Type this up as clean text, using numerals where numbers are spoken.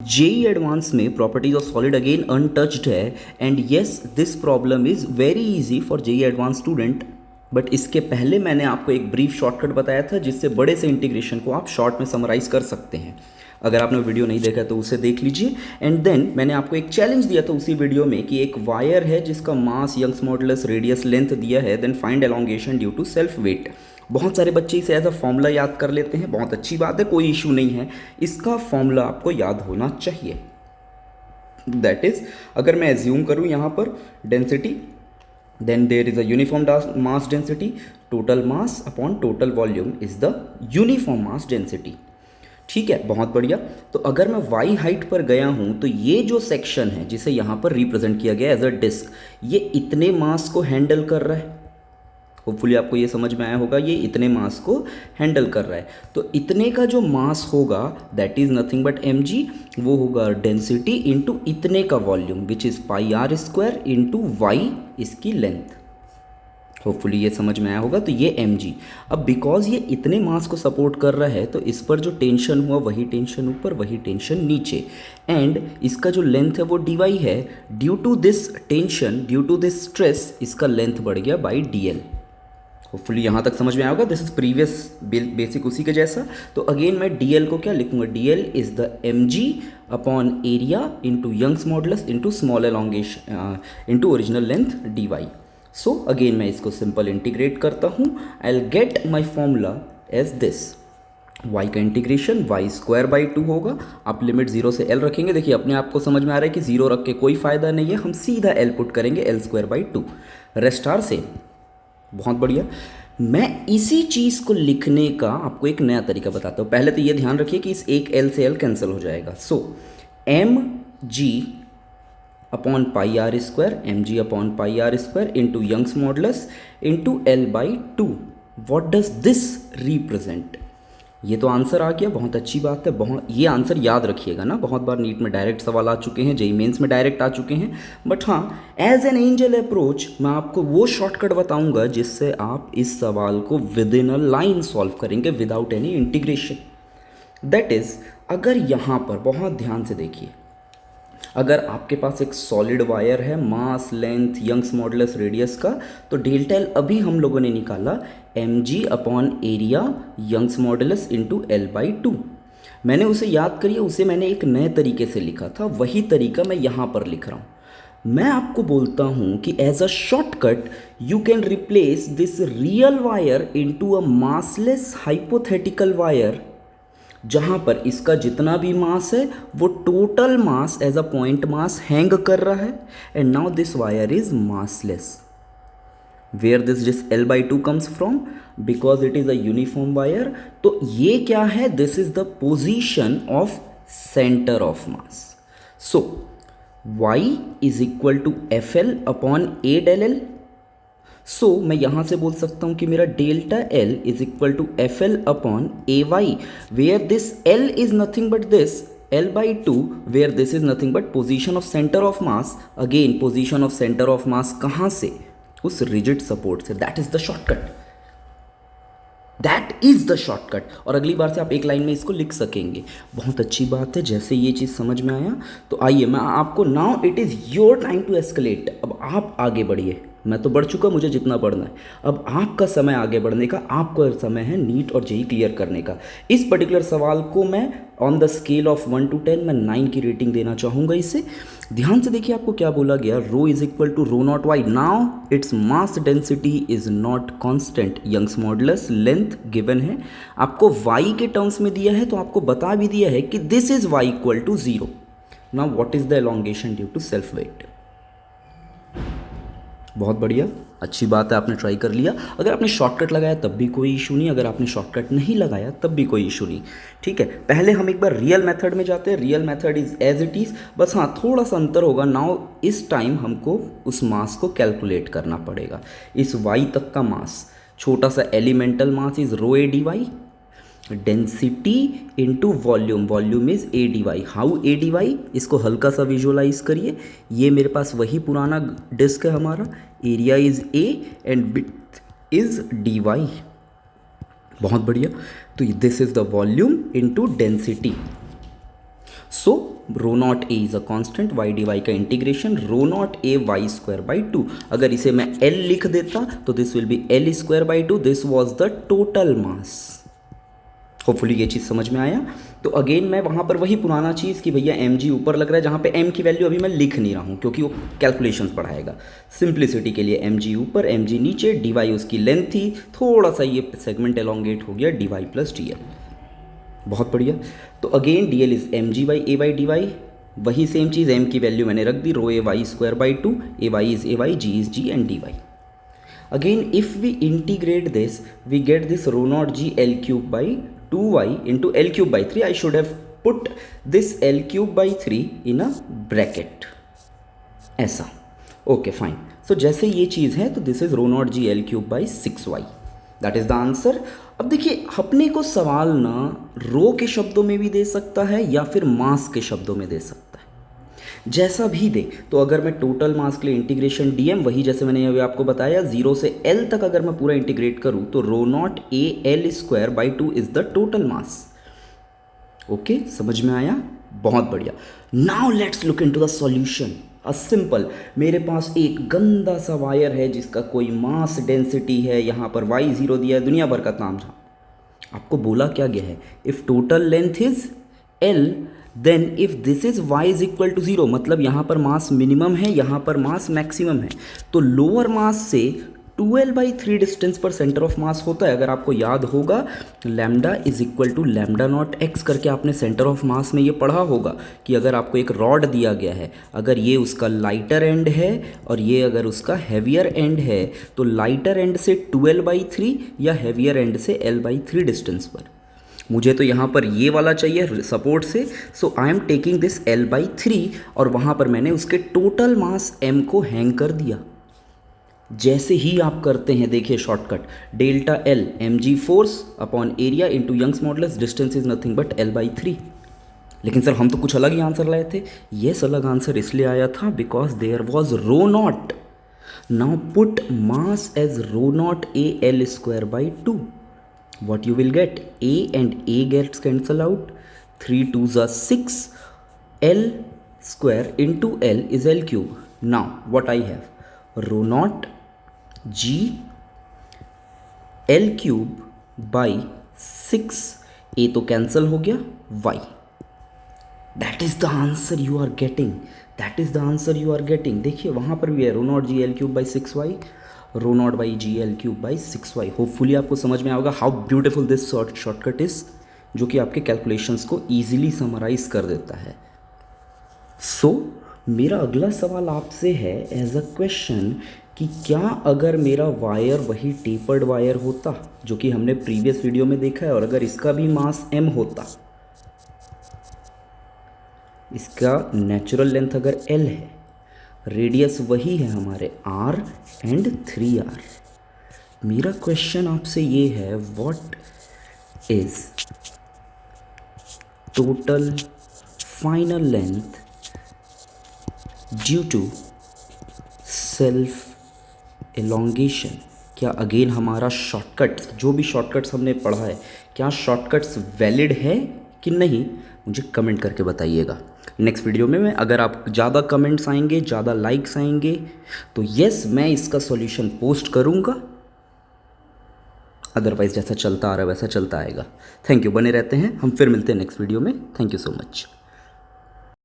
JEE advance में properties of solid again untouched है and yes this problem is very easy for JEE advance student. But इसके पहले मैंने आपको एक ब्रीफ शॉर्टकट बताया था जिससे बड़े से इंटीग्रेशन को आप शॉर्ट में समराइज कर सकते हैं। अगर आपने वीडियो नहीं देखा तो उसे देख लीजिए। एंड देन मैंने आपको एक चैलेंज दिया था उसी वीडियो में कि एक वायर है जिसका mass, Young's modulus, radius, length दिया है, then find elongation due to self weight. बहुत सारे बच्चे इसे एज अ फॉर्मूला याद कर लेते हैं, बहुत अच्छी बात है, कोई इशू नहीं है। इसका फॉर्मूला आपको याद होना चाहिए। दैट इज, अगर मैं एज्यूम करूं यहां पर density, then there is a uniform mass density, total mass upon total volume is the uniform mass density. ठीक है, बहुत बढ़िया। तो अगर मैं वाई हाइट पर गया हूं तो ये जो सेक्शन है जिसे यहां पर रिप्रेजेंट किया गया एज अ डिस्क, ये इतने मास को हैंडल कर रहा है। होपफुली आपको ये समझ में आया होगा, ये इतने मास को हैंडल कर रहा है। तो इतने का जो मास होगा that is nothing but mg, वो होगा डेंसिटी इंटू इतने का volume which is pi r square into y इसकी लेंथ। होपफुली ये समझ में आया होगा। तो ये mg, अब बिकॉज ये इतने मास को सपोर्ट कर रहा है तो इस पर जो टेंशन हुआ वही टेंशन ऊपर, वही टेंशन नीचे, एंड इसका जो लेंथ है वो dy है। Due to this tension, due to this stress, इसका लेंथ बढ़ गया बाई dl। होपफुली यहाँ तक समझ में आया होगा। दिस इज प्रीवियस बेसिक उसी के जैसा। तो अगेन मैं dl को क्या लिखूंगा, dl is the mg upon area into Young's modulus into small elongation into original length dy। So again मैं इसको सिंपल इंटीग्रेट करता हूँ, I will get my formula as this. y का इंटीग्रेशन y स्क्वायर बाई 2 होगा। आप limit 0 से l रखेंगे, देखिए अपने आप को समझ में आ रहा है कि 0 रख के कोई फायदा नहीं है, हम सीधा l पुट करेंगे, l square by 2, rest are same. बहुत बढ़िया। मैं इसी चीज़ को लिखने का आपको एक नया तरीका बताता हूँ। पहले तो ये ध्यान रखिए कि इस एक l से l कैंसिल हो जाएगा। So mg upon pi r square, mg upon pi r square into Young's modulus into l by 2। What does this represent? ये तो आंसर आ गया, बहुत अच्छी बात है। बहुत ये आंसर याद रखिएगा ना, बहुत बार नीट में डायरेक्ट सवाल आ चुके हैं, जेईई मेंस में डायरेक्ट आ चुके हैं। बट हाँ, एज एन एंजल अप्रोच मैं आपको वो शॉर्टकट बताऊंगा जिससे आप इस सवाल को within a line solve करेंगे without any integration. That is, अगर यहाँ पर बहुत ध्यान से देखिए, अगर आपके पास एक सॉलिड वायर है, मास, लेंथ, यंग्स मॉडुलस, रेडियस का, तो डेल्टा एल अभी हम लोगों ने निकाला mg upon area Young's modulus into l by 2। मैंने उसे याद करिए, उसे मैंने एक नए तरीके से लिखा था, वही तरीका मैं यहाँ पर लिख रहा हूँ। मैं आपको बोलता हूँ कि as a shortcut you can replace this real wire into a massless hypothetical wire, जहाँ पर इसका जितना भी मास है वो total mass as a point mass hang कर रहा है, and now this wire is massless. Where this L by 2 comes from, because it is a uniform wire. तो ये क्या है, this is the position of centre of mass. So y is equal to F L upon A del L. So मैं यहाँ से बोल सकता हूँ कि मेरा delta L is equal to F L upon A Y, where this L is nothing but this L by 2, where this is nothing but position of centre of mass. Again position of centre of mass कहाँ से, उस rigid support से। That is the shortcut, that is the shortcut. और अगली बार से आप एक line में इसको लिख सकेंगे। बहुत अच्छी बात है, जैसे ये चीज़ समझ में आया तो आइए मैं आपको, now it is your time to escalate. अब आप आगे बढ़िए, मैं तो बढ़ चुका, मुझे जितना बढ़ना है, अब आपका समय आगे बढ़ने का, आपका समय है नीट और जेईई क्लियर करने का। इस पर्टिकुलर सवाल को मैं on the scale of 1 to 10 मैं 9 की रेटिंग देना चाहूँगा इसे। ध्यान से देखिए आपको क्या बोला गया, rho is equal to rho naught Y. Now it's mass density is not constant, Young's modulus length given है, आपको वाई के टर्म्स में दिया है, तो आपको बता भी दिया है कि this is y equal to 0। Now what is the elongation due to self weight. बहुत बढ़िया, अच्छी बात है, आपने ट्राई कर लिया। अगर आपने शॉर्टकट लगाया तब भी कोई इशू नहीं, अगर आपने शॉर्टकट नहीं लगाया तब भी कोई इशू नहीं। ठीक है, पहले हम एक बार रियल मेथड में जाते हैं। Real method is as it is, बस हाँ थोड़ा सा अंतर होगा। नाउ इस टाइम हमको उस मास को कैलकुलेट करना पड़ेगा। इस वाई तक का मास, छोटा सा elemental mass is rho a d y, density into volume, volume is a d y. How a d y, इसको हल्का सा विजुअलाइज करिए। ये मेरे पास वही पुराना डिस्क है हमारा, area is a and width is d y. बहुत बढ़िया, तो this is the volume into density. So rho naught a is a constant, y d y का integration rho naught a y square by two. अगर इसे मैं l लिख देता तो this will be l square by two, this was the total mass. Hopefully ये चीज़ समझ में आया। तो अगेन मैं वहाँ पर वही पुराना चीज़ कि भैया एम जी ऊपर लग रहा है, जहाँ पे एम की वैल्यू अभी मैं लिख नहीं रहा हूँ क्योंकि वो कैलकुलेशंस पढ़ाएगा। सिंप्लिसिटी के लिए एम जी ऊपर एम जी नीचे, डी वाई उसकी लेंथ थी, थोड़ा सा ये सेगमेंट एलोंगेट हो गया, d y plus d l. बहुत बढ़िया। तो again d l is m g by a by d y, वही सेम चीज़, एम की वैल्यू मैंने रख दी rho a y square by two, a y is a y, g is g and d y. Again, if we integrate this, we get this rho naught g L cube by 2y into L cube by 3. I should have put this L cube by 3 in a bracket. ऐसा okay fine. So जैसे ये चीज़ है तो this is rho naught G L cube by 6y, that is the answer. अब देखिए अपने को सवाल ना रो के शब्दों में भी दे सकता है या फिर मास के शब्दों में दे सकता है, जैसा भी दे। तो अगर मैं टोटल मास के लिए इंटीग्रेशन डीएम, वही जैसे मैंने अभी आपको बताया 0 से एल तक अगर मैं पूरा इंटीग्रेट करूं तो rho naught a l square by two is the total mass. Okay, समझ में आया? बहुत बढ़िया। Now let's look into the solution. A simple, मेरे पास एक गंदा सा वायर है जिसका कोई मास डेंसिटी है, यहाँ पर y0 दिया है, दुनिया भर का ताम झाम। आपको बोला क्या गया है, if total length is l then if this is y is equal to 0, मतलब यहाँ पर मास मिनिमम है, यहाँ पर मास मैक्सिमम है, तो लोअर मास से 2l/3 डिस्टेंस पर सेंटर ऑफ मास होता है। अगर आपको याद होगा lambda is equal to lambda naught x करके आपने सेंटर ऑफ मास में ये पढ़ा होगा कि अगर आपको एक रॉड दिया गया है, अगर ये उसका लाइटर एंड है और ये अगर उसका हैवियर एंड है, तो लाइटर एंड से 2l/3 या हैवियर एंड से l/3 डिस्टेंस पर। मुझे तो यहाँ पर ये वाला चाहिए सपोर्ट से, so I am taking this l/3 और वहाँ पर मैंने उसके टोटल मास m को हैंग कर दिया। जैसे ही आप करते हैं, देखिए shortcut, delta l m g force upon area into Young's modulus, distance is nothing but l/3। लेकिन सर हम तो कुछ अलग ही आंसर लाए थे। यस, अलग आंसर इसलिए आया था because there was rho naught. Now put mass as rho naught a l square by two, what you will get, a and a gets cancel out, 3 2s are 6, l square into l is l cube. Now what I have, rho naught g l cube by 6, a तो cancel हो गया, y, that is the answer you are getting, that is the answer you are getting। देखिए वहाँ पर भी है rho naught G L cube by 6y, rho naught by g L cube by 6y। Hopefully आपको समझ में आएगा how beautiful this shortcut is, जो कि आपके कैलकुलेशंस को ईजिली समराइज कर देता है। सो मेरा अगला सवाल आपसे है एज अ क्वेश्चन कि क्या अगर मेरा वायर वही टेपर्ड वायर होता जो कि हमने प्रीवियस वीडियो में देखा है, और अगर इसका भी मास m होता, इसका नेचुरल लेंथ अगर l है, रेडियस वही है हमारे r एंड 3r, मेरा क्वेश्चन आपसे ये है, what is total final length due to self elongation. क्या अगेन हमारा शॉर्टकट्स, जो भी शॉर्टकट्स हमने पढ़ा है, क्या शॉर्टकट्स वैलिड है कि नहीं, मुझे कमेंट करके बताइएगा। नेक्स्ट वीडियो में अगर आप ज़्यादा कमेंट्स आएंगे, ज़्यादा लाइक्स आएंगे, तो यस मैं इसका सॉल्यूशन पोस्ट करूँगा, अदरवाइज़ जैसा चलता आ रहा है वैसा चलता आएगा। थैंक यू, बने रहते हैं, हम फिर मिलते हैं नेक्स्ट वीडियो में। Thank you so much.